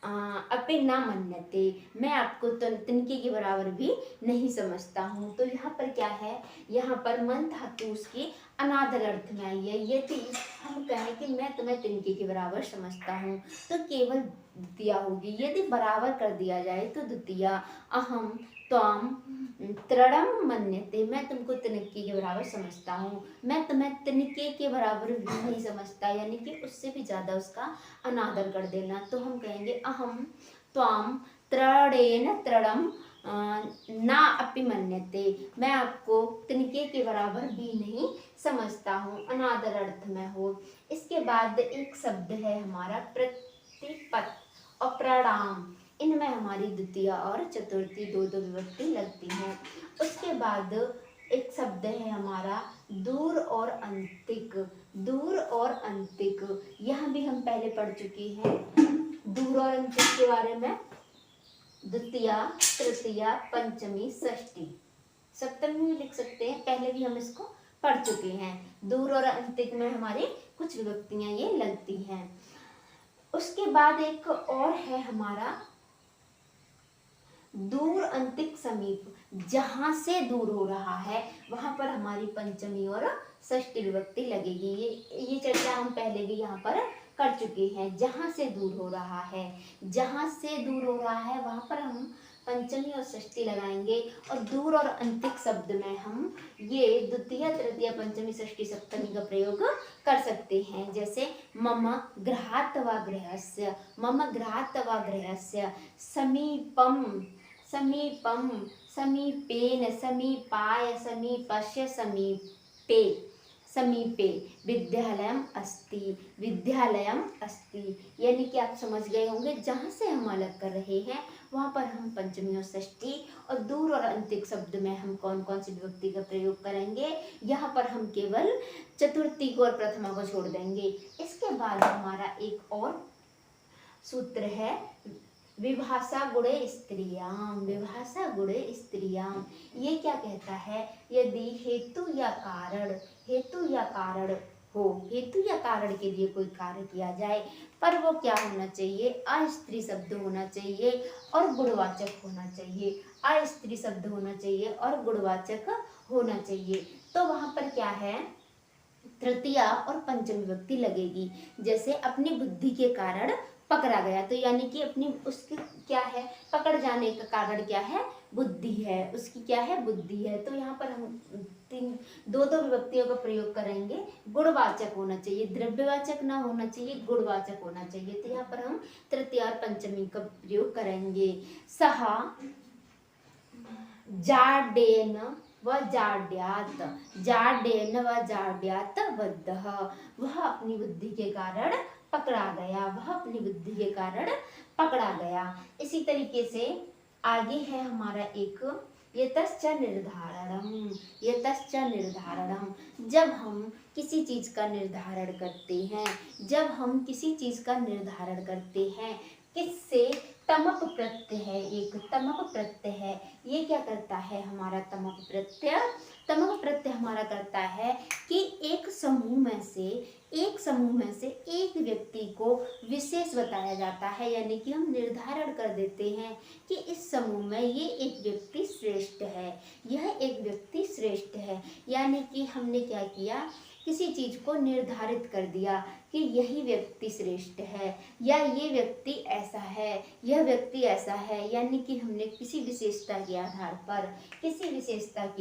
अपि न मन्यते, मैं आपको तिनके के बराबर भी नहीं समझता हूँ। तो यहाँ पर क्या है, यहाँ पर मन धातु उसकी अनादर अर्थ में आई है। यदि हम कहें कि मैं तुम्हें तिनके के बराबर समझता हूँ तो केवल द्वितीया होगी। यदि बराबर कर दिया जाए तो द्वितीया। अहम त्वाम त्रणम मन्यते, मैं तुमको तिनके के बराबर समझता हूँ, मैं तुम्हें तिनके के बराबर भी नहीं समझता, यानी कि उससे भी ज़्यादा उसका अनादर कर देना। तो हम कहेंगे अहम त्वाम त्रणेन त्रणम ना अपि मन्यते, मैं आपको तिनके के बराबर भी नहीं समझता हूँ, अनादर अर्थ में हो। इसके बाद एक शब्द है हमारा प्रतिपत और प्रणाम, इनमें हमारी द्वितीया और चतुर्थी दो दो विभक्ति लगती हैं। उसके बाद एक शब्द है हमारा दूर और अंतिक, दूर और अंतिक, यह भी हम पहले पढ़ चुके हैं। दूर और अंतिक के बारे में द्वितीया, तृतीया, पंचमी, षष्ठी, सप्तमी भी लिख सकते हैं, पहले भी हम इसको पढ़ चुके हैं। दूर और अंतिक में हमारी कुछ विभक्तियां ये लगती हैं। उसके बाद एक और है हमारा दूर, अंतिक, समीप, जहां से दूर हो रहा है वहां पर हमारी पंचमी और षष्ठी विभक्ति लगेगी। ये चर्चा हम पहले भी यहाँ पर कर चुके हैं। जहां से दूर हो रहा है, जहां से दूर हो रहा है वहां पर हम पंचमी और षष्ठी लगाएंगे। और दूर और अंतिक शब्द में हम ये द्वितीय, तृतीय, पंचमी, षष्ठी, सप्तमी का प्रयोग कर सकते हैं। जैसे मम गृहात् वा गृहस्य, मम गृहात् वा गृहस्य, समीपम, समीपम, समीपेन, समीपाय, समीपस्य, समीपे, समीपे, विद्यालयम अस्ति, विद्यालयम अस्ति, यानी कि आप समझ गए होंगे जहाँ से हम अलग कर रहे हैं वहाँ पर हम पंचमी और षष्ठी और दूर और अंतिक शब्द में हम कौन कौन सी विभक्ति का प्रयोग करेंगे। यहाँ पर हम केवल चतुर्थी को और प्रथमा को छोड़ देंगे। इसके बाद हमारा एक और सूत्र है विभाषा गुणे स्त्रियाम, विभाषा गुणे स्त्रियाम। ये क्या कहता है, यदि हेतु या कारण, हेतु या कारण हो, हेतु या कारण के लिए कोई कार्य किया जाए पर वो क्या होना चाहिए, अस्त्री शब्द होना चाहिए और गुणवाचक होना चाहिए, अस्त्री शब्द होना चाहिए और गुणवाचक होना चाहिए। तो वहाँ पर क्या है, तृतीया और पंचमी विभक्ति लगेगी। जैसे अपनी बुद्धि के कारण पकड़ा गया, तो यानी कि अपनी उसकी क्या है, पकड़ जाने का कारण क्या है, बुद्धि है, उसकी क्या है, बुद्धि है। तो यहाँ पर हम दो दो विभक्तियों का प्रयोग करेंगे। गुणवाचक होना चाहिए, द्रव्यवाचक ना होना चाहिए, गुणवाचक होना चाहिए। तो यहाँ पर हम तृतीया और पंचमी का प्रयोग करेंगे। सहा जाडेन व जाड्यात, जाडेन व जाड्यात बद्धः, वह अपनी बुद्धि के कारण पकड़ा गया, वह अपनी बुद्धि के कारण पकड़ा गया। इसी तरीके से आगे है हमारा एक यतश्च निर्धारणम, यतश्च निर्धारणम, जब हम किसी चीज का निर्धारण करते हैं, जब हम किसी चीज का निर्धारण करते हैं, किससे, तमक प्रत्यय है, एक तमक प्रत्यय है। ये क्या करता है हमारा तमक प्रत्यय, तमक प्रत्यय हमारा करता है कि एक समूह में से, एक समूह में से एक व्यक्ति को विशेष बताया जाता है, यानी कि हम निर्धारण कर देते हैं कि इस समूह में ये एक व्यक्ति श्रेष्ठ है, यह एक व्यक्ति श्रेष्ठ है। यानी कि हमने क्या किया, किसी चीज को निर्धारित कर दिया कि यही व्यक्ति श्रेष्ठ है या ये व्यक्ति ऐसा है, यह व्यक्ति ऐसा है, यानी कि हमने किसी विशेषता के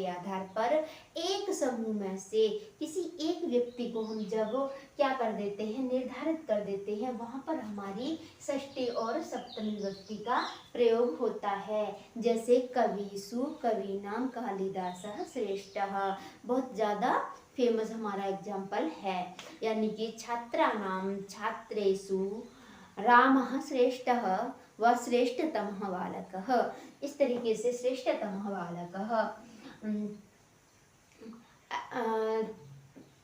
आधार पर एक समूह में से किसी एक व्यक्ति को हम जब क्या कर देते हैं, निर्धारित कर देते हैं, वहां पर हमारी षष्ठी और सप्तमी विभक्ति का प्रयोग होता है। जैसे कविसु कवीनाम कालिदासः श्रेष्ठः, बहुत ज्यादा फेमस हमारा एग्जाम्पल है। यानी कि छात्राणाम छात्रेषु रामः श्रेष्ठः व श्रेष्ठतमः बालकः, इस तरीके से श्रेष्ठतमः बालकः।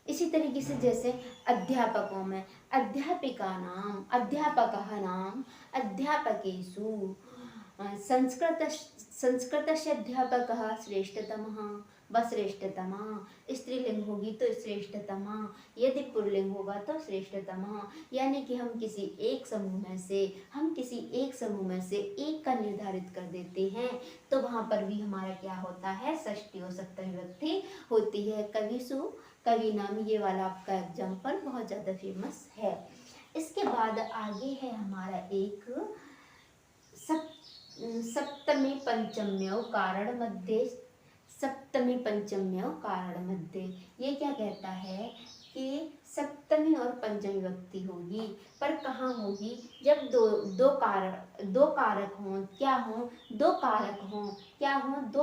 इसी तरीके से जैसे अध्यापकों में अध्यापिका नाम अध्यापकः नाम अध्यापकेषु संस्कृतस्य अध्यापकः श्रेष्ठतमः व श्रेष्ठतमा, स्त्रीलिंग होगी तो श्रेष्ठतमा, यदि पुल्लिंग होगा तो श्रेष्ठतमा। यानी कि हम किसी एक समूह में से एक का निर्धारित कर देते हैं तो वहाँ पर भी हमारा क्या होता है, षष्ठी और सप्तमी विभक्ति होती है। कविसु कवीनाम, ये वाला आपका एग्जाम्पल बहुत ज़्यादा फेमस है। इसके बाद आगे है हमारा एक सप्तमी पंचम्यो कारण मध्य। सप्तमी पंचम्यो कारण मध्य, ये क्या कहता है कि सप्तमी और पंचमी विभक्ति होगी, पर कहाँ होगी, जब दो कारक हों, क्या हों, दो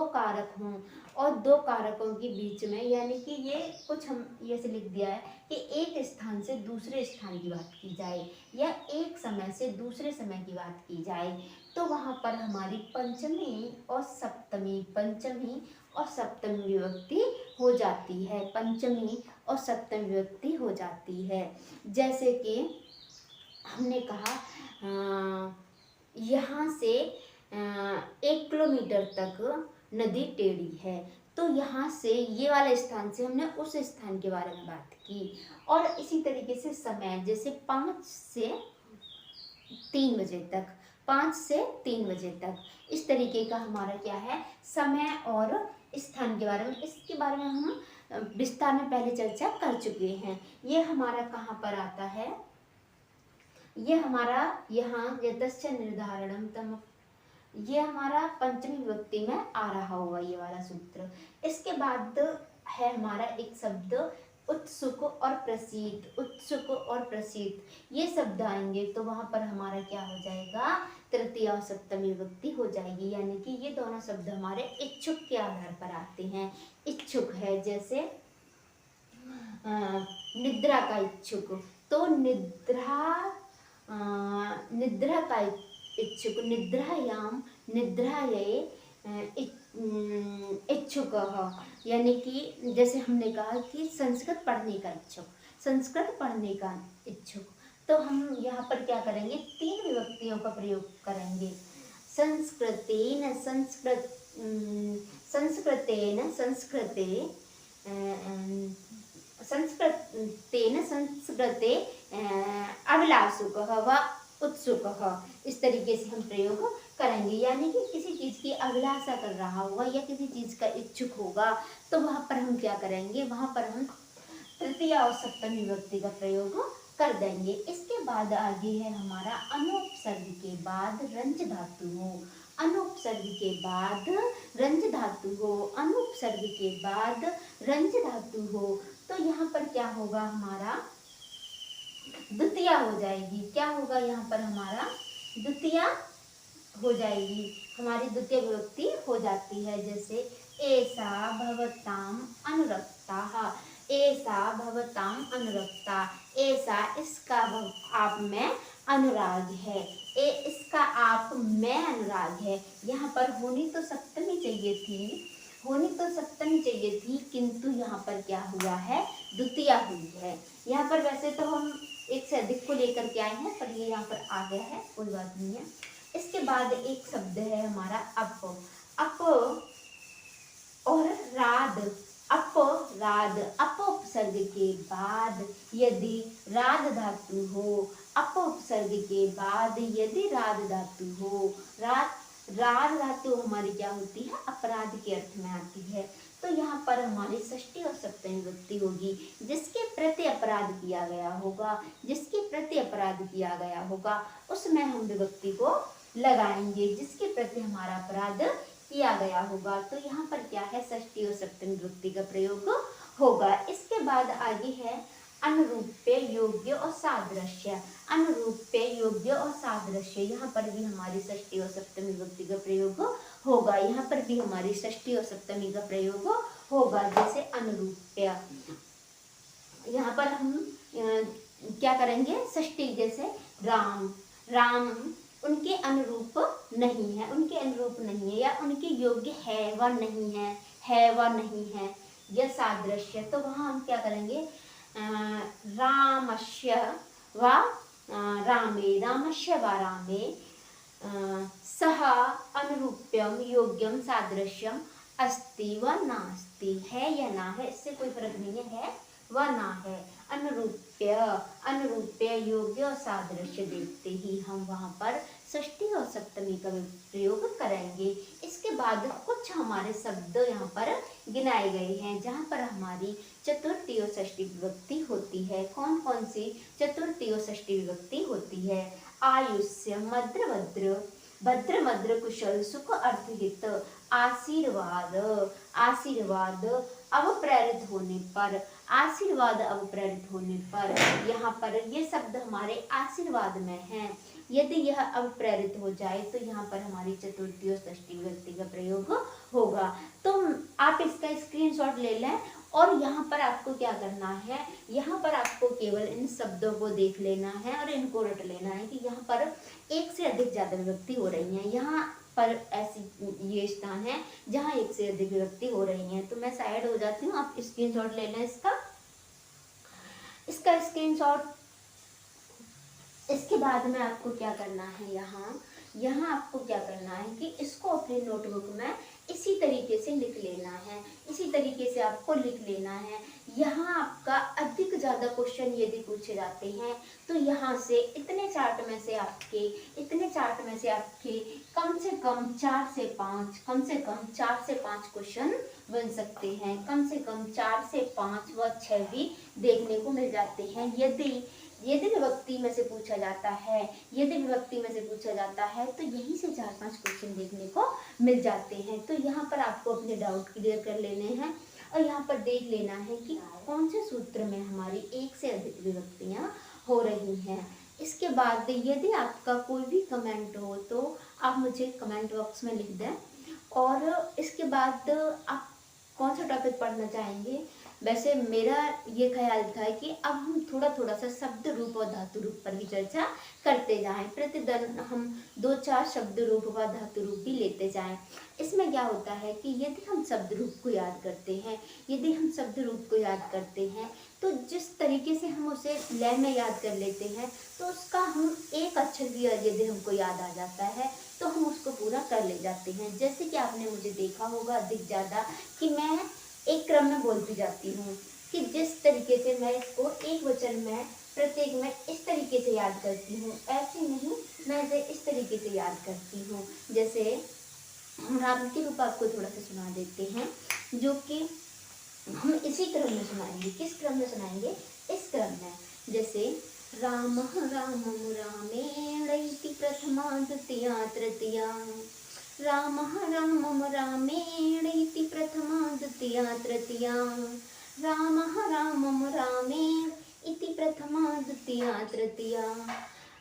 कारक हों और दो कारकों के बीच में, यानी कि ये कुछ हम ये से लिख दिया है कि एक स्थान से दूसरे स्थान की बात की जाए या एक समय से दूसरे समय की बात की जाए, तो वहाँ पर हमारी पंचमी और सप्तमी विभक्ति हो जाती है, पंचमी और सप्तमी विभक्ति हो जाती है। जैसे कि हमने कहा यहाँ से 1 किलोमीटर तक नदी टेढ़ी है, तो यहाँ से ये वाले स्थान से हमने उस स्थान के बारे में बात की। और इसी तरीके से समय, जैसे 5 से 3 बजे तक, इस तरीके का हमारा क्या है, समय और स्थान के बारे में, इसके बारे में हम विस्तार में पहले चर्चा कर चुके हैं। ये हमारा कहाँ पर आता है, ये हमारा यहाँ यतस्य निर्धारणम तम, ये हमारा पंचमी विभक्ति में आ रहा होगा ये वाला सूत्र। इसके बाद है हमारा एक शब्द उत्सुक और प्रसिद्ध, ये शब्द आएंगे तो वहां पर हमारा क्या हो जाएगा, तृतीया और सप्तमी विभक्ति हो जाएगी। यानी कि ये दोनों शब्द हमारे इच्छुक के आधार पर आते हैं। इच्छुक है जैसे निद्रा का इच्छुक, तो निद्रा का इच्छुक, निद्रायाम निद्रायै इच्छुकः, यानी कि जैसे हमने कहा कि संस्कृत पढ़ने का इच्छुक, तो हम यहाँ पर क्या करेंगे, 3 विभक्तियों का प्रयोग करेंगे। संस्कृते संस्कृते अभिलाषुकः व उत्सुकः, इस तरीके से हम प्रयोग करेंगे। यानी कि किसी चीज़ की अभिलाषा कर रहा होगा या किसी चीज़ का इच्छुक होगा, तो वहाँ पर हम क्या करेंगे, वहाँ पर हम तृतीया और सप्तमी विभक्ति का प्रयोग कर देंगे। इसके बाद आगे है हमारा अनुपसर्ग के बाद रंज धातु हो, अनुपसर्ग के बाद रंज धातु हो, तो यहाँ पर क्या होगा, हमारा द्वितीया हो जाएगी। क्या होगा यहाँ पर, हमारा द्वितीया हो जाएगी, हमारी द्वितीय विभक्ति हो जाती है। जैसे ऐसा भवताम अनुरक्ता, ऐसा इसका आप में अनुराग है, इसका आप में अनुराग है। यहाँ पर होनी तो सप्तमी चाहिए थी, किंतु यहाँ पर क्या हुआ है, द्वितीया हुई है। यहाँ पर वैसे तो हम एक से अधिक को लेकर के आए हैं, पर ये यहाँ पर आ गया है, कोई बात नहीं है। इसके बाद एक शब्द है हमारा अप और राध, उपसर्ग के बाद यदि राध धातु हो, उपसर्ग के बाद यदि राध धातु हो, राध धातु हमारी क्या होती है, अपराध के अर्थ में आती है। तो यहाँ पर हमारी षष्ठी और सप्तमी विभक्ति होगी। जिसके प्रति अपराध किया गया होगा, जिसके प्रति अपराध किया गया होगा उसमें हम विभक्ति को लगाएंगे, जिसके प्रति हमारा अपराध किया गया होगा। तो यहाँ पर क्या है, षष्ठी और सप्तमी विभक्ति का प्रयोग होगा। इसके बाद आगे है अनुरूप्य, योग्य और सादृश्य। अनुरूप्य, योग्य और सादृश्य, यहाँ पर भी हमारी षष्ठी और सप्तमी विभक्ति का प्रयोग होगा। यहाँ पर भी हमारी षष्ठी और सप्तमी का प्रयोग होगा। जैसे अनुरूप्य, यहाँ पर हम क्या करेंगे, षष्ठी जैसे राम, राम उनके अनुरूप नहीं है, उनके अनुरूप नहीं है, या उनके योग्य है व नहीं है व नहीं है। यह सादृश्य, तो वहाँ हम क्या करेंगे, रामस्य व रामे, रामस्य व रामे सह अनुरूप्यम योग्यम सादृश्यम अस्ति व नास्ति, है या ना है, इससे कोई फर्क नहीं है व ना है। अनुरूप्य, अनुरूप्य, योग्य और सादृश्य देखते ही हम वहाँ पर षष्ठी और सप्तमी का प्रयोग करेंगे। इसके बाद कुछ हमारे शब्द यहाँ पर गिनाए गए हैं जहाँ पर हमारी चतुर्थी और षष्ठी विभक्ति होती है। कौन कौन सी चतुर्थी और षष्ठी विभक्ति होती है? आयुष्य, मद्र भद्र, भद्र मद्र कुशल सुख अर्थहित, आशीर्वाद, आशीर्वाद अवप्रेरित होने पर, आशीर्वाद अवप्रेरित होने पर, यहाँ पर ये शब्द हमारे आशीर्वाद में हैं। यदि यह अवप्रेरित हो जाए तो यहाँ पर हमारी चतुर्थी और षष्ठी विभक्ति का प्रयोग होगा। तो आप इसका स्क्रीनशॉट ले लें और यहाँ पर आपको क्या करना है, यहाँ पर आपको केवल इन शब्दों को देख लेना है और इनको रट लेना है कि यहाँ पर एक से अधिक ज़्यादा विभक्ति हो रही हैं। यहाँ पर ऐसी ये स्थान है जहाँ एक से अधिक विभक्ति हो रही हैं। तो मैं साइड हो जाती हूँ, आप स्क्रीनशॉट ले लें इसका स्क्रीनशॉट। इसके बाद में आपको क्या करना है, यहाँ आपको क्या करना है कि इसको अपने नोटबुक में इसी तरीके से लिख लेना है, इसी तरीके से आपको लिख लेना है। यहाँ आपका अधिक ज़्यादा क्वेश्चन यदि पूछे जाते हैं तो यहाँ से इतने चार्ट में से आपके कम से कम 4 से 5, कम से कम 4 से 5 क्वेश्चन बन सकते हैं। कम से कम 4 से 5 व 6 भी देखने को मिल जाते हैं। यदि विभक्ति में से पूछा जाता है, यदि विभक्ति में से पूछा जाता है तो यहीं से 4-5 क्वेश्चन देखने को मिल जाते हैं। तो यहाँ पर आपको अपने डाउट क्लियर कर लेने हैं और यहाँ पर देख लेना है कि कौन से सूत्र में हमारी एक से अधिक विभक्तियाँ हो रही हैं। इसके बाद यदि आपका कोई भी कमेंट हो तो आप मुझे कमेंट बॉक्स में लिख दें। और इसके बाद आप कौन सा टॉपिक पढ़ना चाहेंगे? वैसे मेरा ये ख्याल था कि अब हम थोड़ा सा शब्द रूप और धातु रूप पर भी चर्चा करते जाएं। प्रतिदिन हम 2-4 शब्द रूप व धातु रूप भी लेते जाएं। इसमें क्या होता है कि यदि हम शब्द रूप को याद करते हैं, तो जिस तरीके से हम उसे लय में याद कर लेते हैं तो उसका हम एक अक्षर भी यदि हमको याद आ जाता है तो हम उसको पूरा कर ले जाते हैं। जैसे कि आपने मुझे देखा होगा अधिक ज़्यादा कि मैं एक क्रम में बोलती जाती हूँ कि जिस तरीके से मैं इसको एक वचन में प्रत्येक में इस तरीके से याद करती हूँ, ऐसे नहीं मैं इसे इस तरीके से याद करती हूँ। जैसे हम राम के रूप आपको थोड़ा सा सुना देते हैं जो कि हम इसी क्रम में सुनाएंगे। किस क्रम में सुनाएंगे? इस क्रम में। जैसे राम रामं रामेणैति प्रथमा द्वितीया तृतीया, राम रामं रामेणैति प्रथमा द्वितीया तृतीया, राम रामं रामेण इति प्रथमा द्वितीया तृतीया,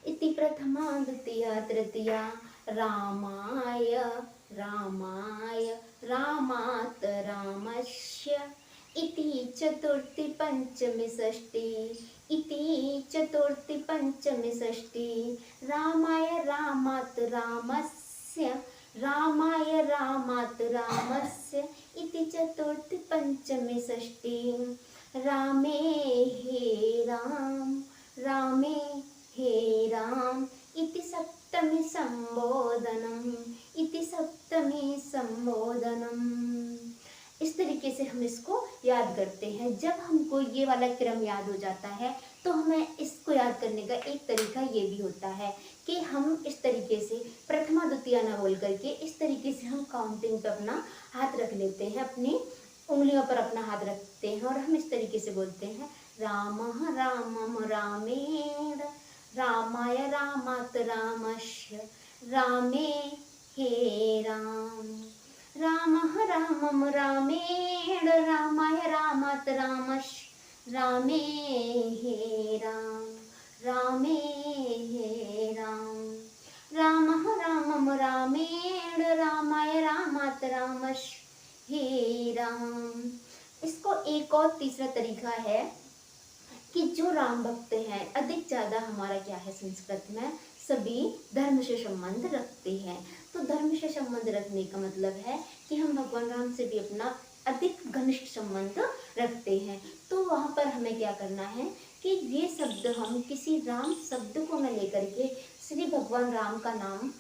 इति प्रथमा द्वितीया तृतीया, रामाय रामाय रामात् रामस्य इति चतुर्थी पंचमी षष्ठी, इति चतुर्थी पंचमी षष्ठी, रामाय रामात् रामस्य, रामाय रामात् रामस्य इति चतुर्थी पंचमी षष्ठी, रामे हे राम, रामे हे राम इति सप्तमी संबोधनम, इति सप्तमी संबोधनम। इस तरीके से हम इसको याद करते हैं। जब हमको ये वाला क्रम याद हो जाता है तो हमें इसको याद करने का एक तरीका ये भी होता है कि हम इस तरीके से प्रथमा द्वितीया ना बोल करके इस तरीके से हम काउंटिंग पे अपना हाथ रख लेते हैं, अपनी उंगलियों पर अपना हाथ रखते हैं और हम इस तरीके से बोलते हैं, राम रामम रामेण रामाय रामात रामस्य रामे हे राम। राम रामम रामेण रामाय रामात रामस्य रामे हे राम। रामे हे राम। राम रामम रामेण रामाय रामात रामस्य हे राम। इसको एक और तीसरा तरीका है कि जो राम भक्त हैं अधिक ज़्यादा हमारा क्या है, संस्कृत में सभी धर्म से संबंध रखते हैं। तो धर्म से संबंध रखने का मतलब है कि हम भगवान राम से भी अपना अधिक घनिष्ठ संबंध रखते हैं। तो वहाँ पर हमें क्या करना है कि ये शब्द हम किसी राम शब्द को न लेकर के श्री भगवान राम का नाम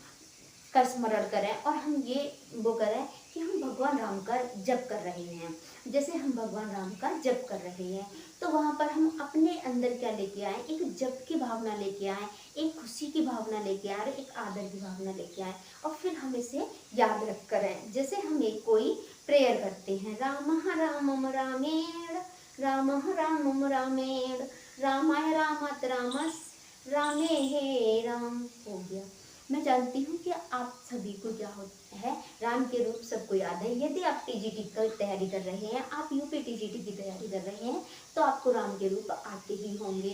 का स्मरण करें और हम ये वो करें कि हम भगवान राम का जप कर रहे हैं। जैसे हम भगवान राम का जप कर रहे हैं तो वहाँ पर हम अपने अंदर क्या लेके आए, एक जप की भावना लेके आए, एक खुशी की भावना लेके आए, एक आदर की भावना लेके आए और फिर हम इसे याद रख करें। जैसे हम एक कोई प्रेयर करते हैं, राम रामम रामेण राम रामम रामेण रामाय रामात रामस रामे हे राम। हो गया। मैं जानती हूँ कि आप सभी को क्या होता है, राम के रूप सबको याद है। यदि आप टीजीटी की तैयारी कर रहे हैं, आप यूपी टीजीटी की तैयारी कर रहे हैं तो आपको राम के रूप आते ही होंगे।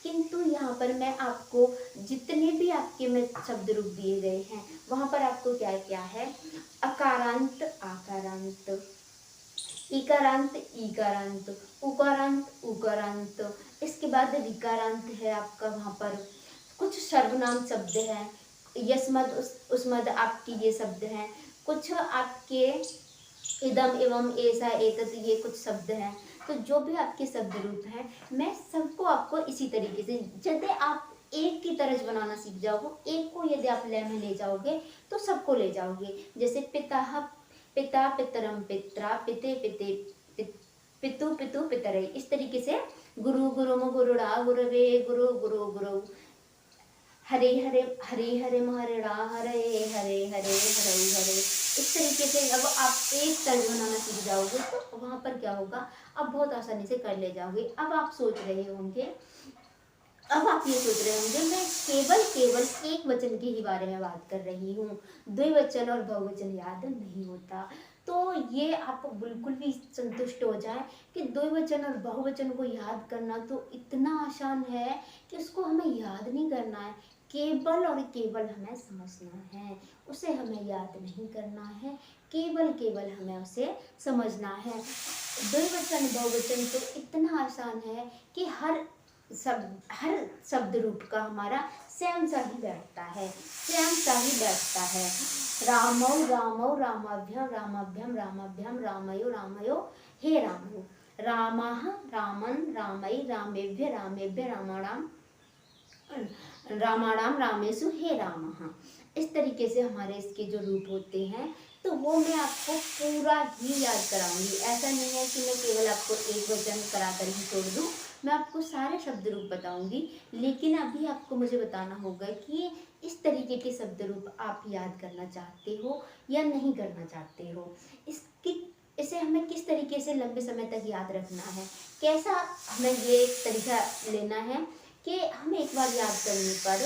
किंतु यहाँ पर मैं आपको जितने भी आपके में शब्द रूप दिए गए हैं वहाँ पर आपको क्या क्या है, अकारांत आकारांत, इकारांत ईकारांत, उकारांत उकारांत, इसके बाद ऋकारांत है आपका। वहाँ पर कुछ सर्वनाम शब्द हैं, यस्मद उसमद आपकी ये शब्द हैं, कुछ आपके इदम एवं ऐसा एतत ये कुछ शब्द हैं। तो जो भी आपके शब्द रूप हैं मैं सबको आपको इसी तरीके से, यदि आप एक की तरह बनाना सीख जाओगे, एक को यदि आप लय में ले जाओगे तो सबको ले जाओगे। जैसे पिता पिता पितरम पित्रा पिते पिते पितु पितु पितरे, इस तरीके से गुरु गुरुम गुरुड़ा गुरवे गुरु गुरु गुरु, हरे हरे हरे हरे महरड़ा हरे हरे हरे हरे हरे। इस तरीके से अब आप एक तर्ज बनाना सीख जाओगे तो वहाँ पर क्या होगा, आप बहुत आसानी से कर ले जाओगे। अब आप सोच रहे होंगे, अब आप ये सोच रहे होंगे मैं केवल केवल एक वचन के ही बारे में बात कर रही हूँ, द्विवचन और बहुवचन याद नहीं होता। तो ये आप बिल्कुल भी संतुष्ट हो जाएं कि द्विवचन और बहुवचन को याद करना तो इतना आसान है कि उसको हमें याद नहीं करना है, केवल और केवल हमें समझना है, उसे हमें याद नहीं करना है, केवल केवल हमें उसे समझना है। द्विवचन बहुवचन तो इतना आसान है कि हर शब्द रूप का हमारा सेम सा ही बैठता है, सेम सा ही बैठता है। रामौ रामौ रामाभ्याम रामाभ्याम रामाभ्याम रामयो रामयो हे रामो, रामाः रामन् रामै रामेभ्य रामेभ्य रामाणाम रामाणाम रामेषु हे रामः। इस तरीके से हमारे इसके जो रूप होते हैं तो वो मैं आपको पूरा ही याद कराऊंगी। ऐसा नहीं है कि मैं केवल आपको एक वचन करा कर ही छोड़ दूँ, मैं आपको सारे शब्द रूप बताऊंगी। लेकिन अभी आपको मुझे बताना होगा कि इस तरीके के शब्द रूप आप याद करना चाहते हो या नहीं करना चाहते हो। इसे हमें किस तरीके से लंबे समय तक याद रखना है, कैसा हमें ये तरीका लेना है कि हमें एक बार याद करने पर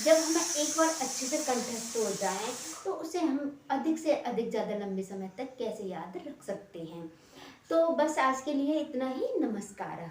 जब हमें एक बार अच्छे से कंठस्थ हो जाए तो उसे हम अधिक से अधिक ज़्यादा लंबे समय तक कैसे याद रख सकते हैं। तो बस आज के लिए इतना ही। नमस्कार।